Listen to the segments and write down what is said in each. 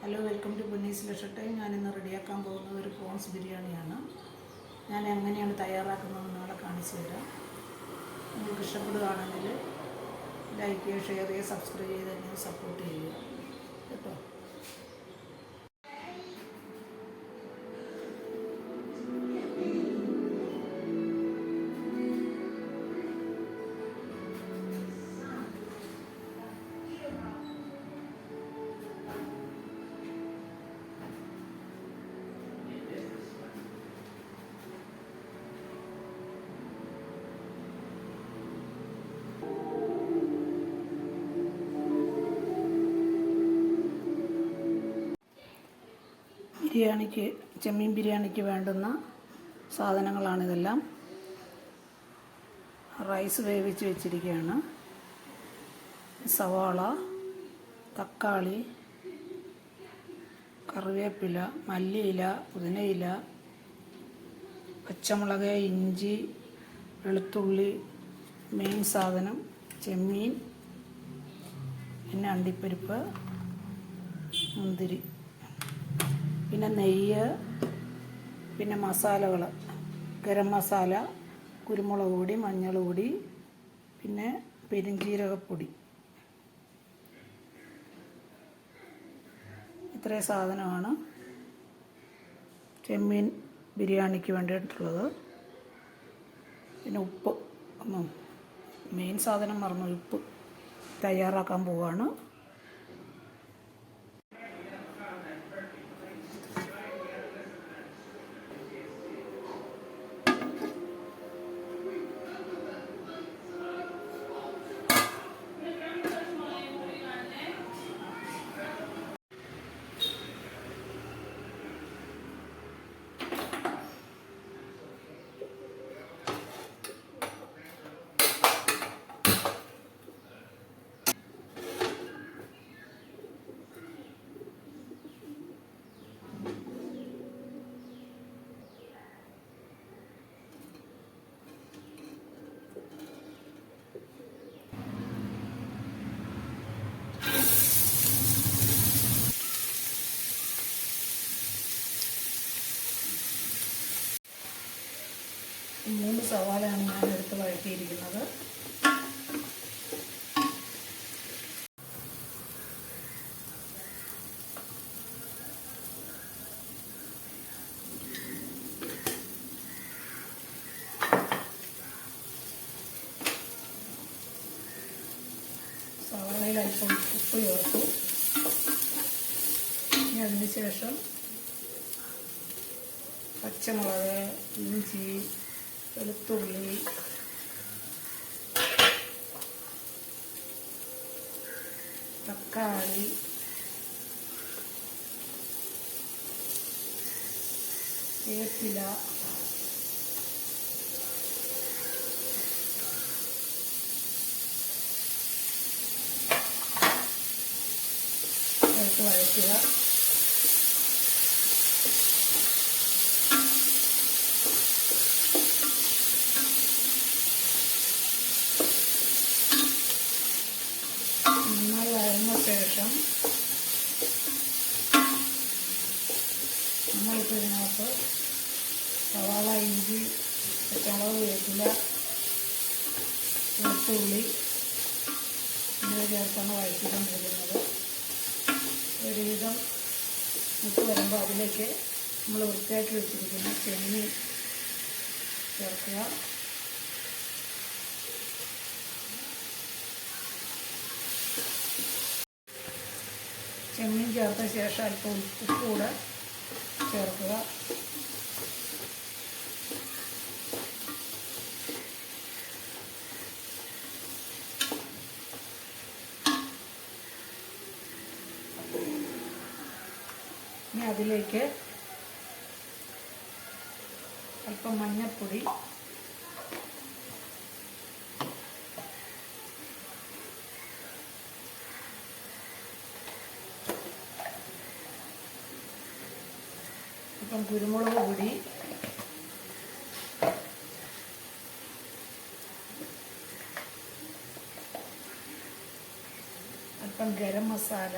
Hello, welcome to പൊന്നീസ് lakh time. ഞാനിന്ന് റെഡിയാക്കാൻ പോകുന്നത് ഒരു പ്രോൺസ് ബിരിയാണിയാണ്. ഞാൻ എങ്ങനെയാണ് തയ്യാറാക്കുന്നതെന്ന് നിങ്ങളെ കാണിച്ചു തരാം. നിങ്ങൾക്ക് ഇഷ്ടപ്പെടുകയാണെങ്കിൽ ലൈക്ക് ചെയ്യുക, ഷെയർ ചെയ്യുക, സബ്സ്ക്രൈബ് ചെയ്ത് എന്നെ സപ്പോർട്ട് ചെയ്യുക കേട്ടോ. ചെമ്മീൻ ബിരിയാണിക്ക് വേണ്ടുന്ന സാധനങ്ങളാണിതെല്ലാം. റൈസ് വേവിച്ച് വെച്ചിരിക്കുകയാണ്. സവാള, തക്കാളി, കറിവേപ്പില, മല്ലിയില, പുതിനയില, പച്ചമുളക്, ഇഞ്ചി, വെളുത്തുള്ളി, മെയിൻ സാധനം ചെമ്മീൻ, പിന്നെ അണ്ടിപ്പരിപ്പ്, മുന്തിരി, പിന്നെ നെയ്യ്, പിന്നെ മസാലകൾ ഗരം മസാല, കുരുമുളക് പൊടി, മഞ്ഞൾ പൊടി, പിന്നെ പെരുംജീരകപ്പൊടി. ഇത്രയും സാധനമാണ് ചെമ്മീൻ ബിരിയാണിക്ക് വേണ്ടിയിട്ടുള്ളത്. പിന്നെ ഉപ്പ്, മെയിൻ സാധനം മറന്നു, ഉപ്പ് തയ്യാറാക്കാൻ പോവുകയാണ്. മൂന്ന് സവാളയാണ് ഞാൻ എടുത്ത് വഴറ്റിയിരിക്കുന്നത്. സവാളയിൽ അല്പം ഉപ്പ് ചേർത്തു. ഇനി അതിന് ശേഷം പച്ചമുളക്, ഇഞ്ചി, വെളുത്തുള്ളി, തക്കാളി, വേപ്പില, ചേർത്ത് വഴറ്റുക. നന്നായി വഴന്ന ശേഷം നമ്മളിപ്പോൾ ഇതിനകത്ത് സവാള, ഇഞ്ചി, പച്ചമുളക്, വേപ്പില, വെളുത്തുള്ളി എന്നിവ ചേർത്താണ് വഴറ്റിക്കൊണ്ടിരിക്കുന്നത്. ഒരുവിധം മുട്ട് വരുമ്പോൾ അതിലേക്ക് നമ്മൾ വൃത്തിയാക്കി വെച്ചിരിക്കുന്ന ചെമ്മീൻ ചേർക്കുക. ചെമ്മീൻ ചേർത്ത ശേഷം അല്പം ഉപ്പ് കൂടെ ചേർക്കുക. ഇനി അതിലേക്ക് അല്പം മഞ്ഞൾപ്പൊടി, അല്പം കുരുമുളക് പൊടി, അല്പം ഗരം മസാല,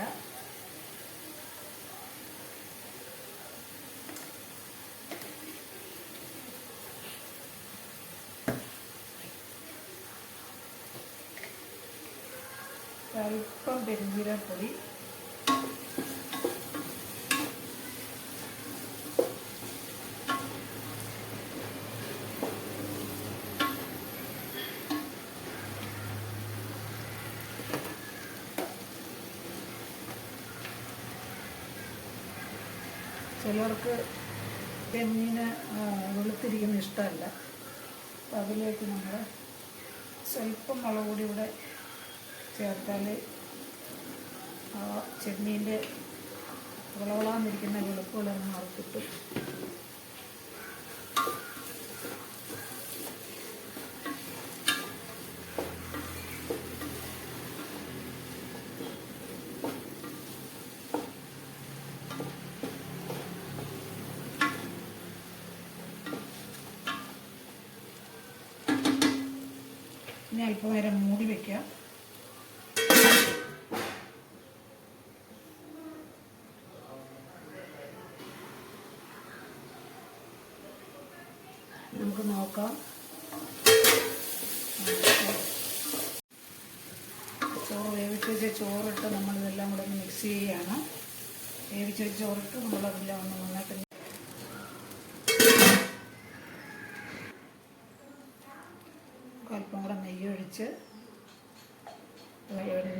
ഒരല്പം പെരുംജീരകപ്പൊടി, ചിലർക്ക് ചെമ്മീന് വെളുത്തിരിക്കുന്ന ഇഷ്ടമല്ല. അപ്പം അതിലേക്ക് നമ്മൾ സ്വല്പം മുളക് പൊടി കൂടെ ചേർത്താൽ ആ ചെമ്മീൻ്റെ വളവളാന്നിരിക്കുന്ന വെളുപ്പുകളൊന്നും മാറി കിട്ടും. ഇനി അല്പം നേരം മൂടി വയ്ക്കാം. നമുക്ക് നോക്കാം. ചോറ് വേവിച്ച് വെച്ച ചോറിട്ട് നമ്മളിതെല്ലാം കൂടെ ഒന്ന് മിക്സ് ചെയ്യുകയാണ്. വേവിച്ച് വെച്ച ചോറിട്ട് നമ്മളതെല്ലാം ഒന്ന് നന്നായിട്ട് അല്പം കൂടെ നെയ്യ് ഒഴിച്ച്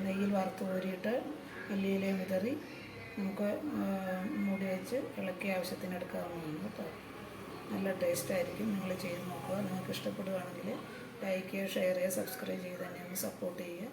നെയ്യിൽ വറുത്ത് കോരിയിട്ട് മല്ലിയിലയും വിതറി നമുക്ക് മൂടി വെച്ച് ഇളക്കി ആവശ്യത്തിന് എടുക്കാവുന്നതാണ് കേട്ടോ. നല്ല ടേസ്റ്റായിരിക്കും. നിങ്ങൾ ചെയ്ത് നോക്കുക. നിങ്ങൾക്ക് ഇഷ്ടപ്പെടുകയാണെങ്കിൽ ലൈക്ക് ചെയ്യുക, ഷെയർ ചെയ്യുക, സബ്സ്ക്രൈബ് ചെയ്ത് തന്നെ ഒന്ന് സപ്പോർട്ട് ചെയ്യുക.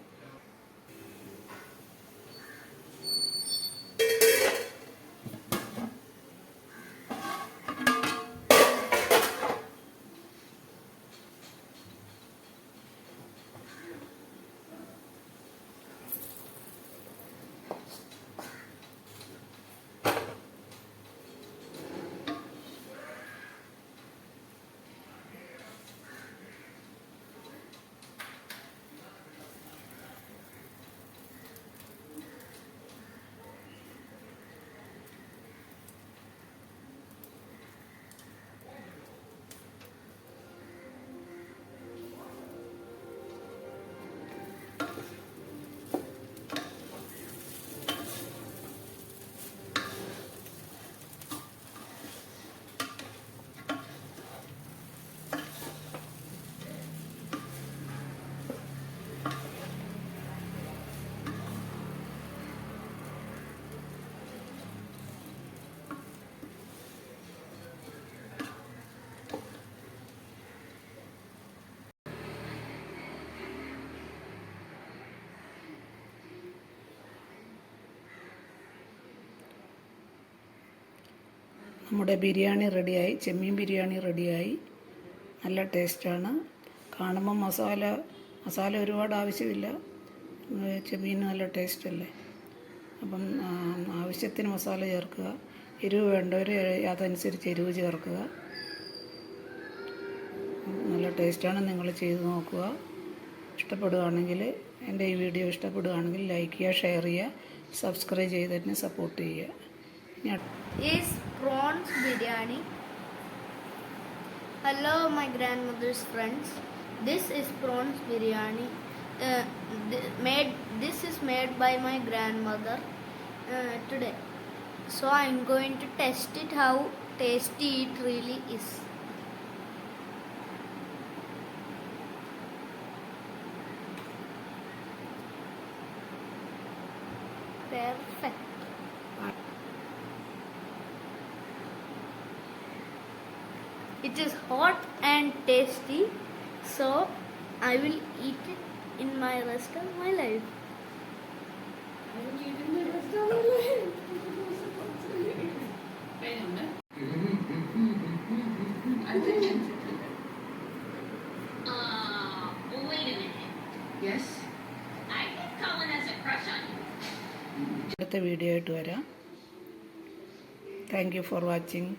നമ്മുടെ ബിരിയാണി റെഡിയായി. ചെമ്മീൻ ബിരിയാണി റെഡിയായി. നല്ല ടേസ്റ്റാണ്. കാണുമ്പോൾ മസാല ഒരുപാട് ആവശ്യമില്ല. ചെമ്മീൻ നല്ല ടേസ്റ്റല്ലേ. അപ്പം ആവശ്യത്തിന് മസാല ചേർക്കുക. എരിവ് വേണ്ടവർ അതനുസരിച്ച് എരിവ് ചേർക്കുക. നല്ല ടേസ്റ്റാണ്. നിങ്ങൾ ചെയ്ത് നോക്കുക. ഇഷ്ടപ്പെടുകയാണെങ്കിൽ, എൻ്റെ ഈ വീഡിയോ ഇഷ്ടപ്പെടുകയാണെങ്കിൽ ലൈക്ക് ചെയ്യുക, ഷെയർ ചെയ്യുക, സബ്സ്ക്രൈബ് ചെയ്ത് തന്നെ സപ്പോർട്ട് ചെയ്യുക. Is prawns biryani. Hello my grandmother's friends. This is prawns biryani. This is made by my grandmother today. So I'm going to test it how tasty it really is. Perfect. It is hot and tasty, so I will eat it in my rest of my life. Wait a minute. Yes? I think Colin has a crush on you. അടുത്ത video ആയിട്ട് വരാം. Thank you for watching.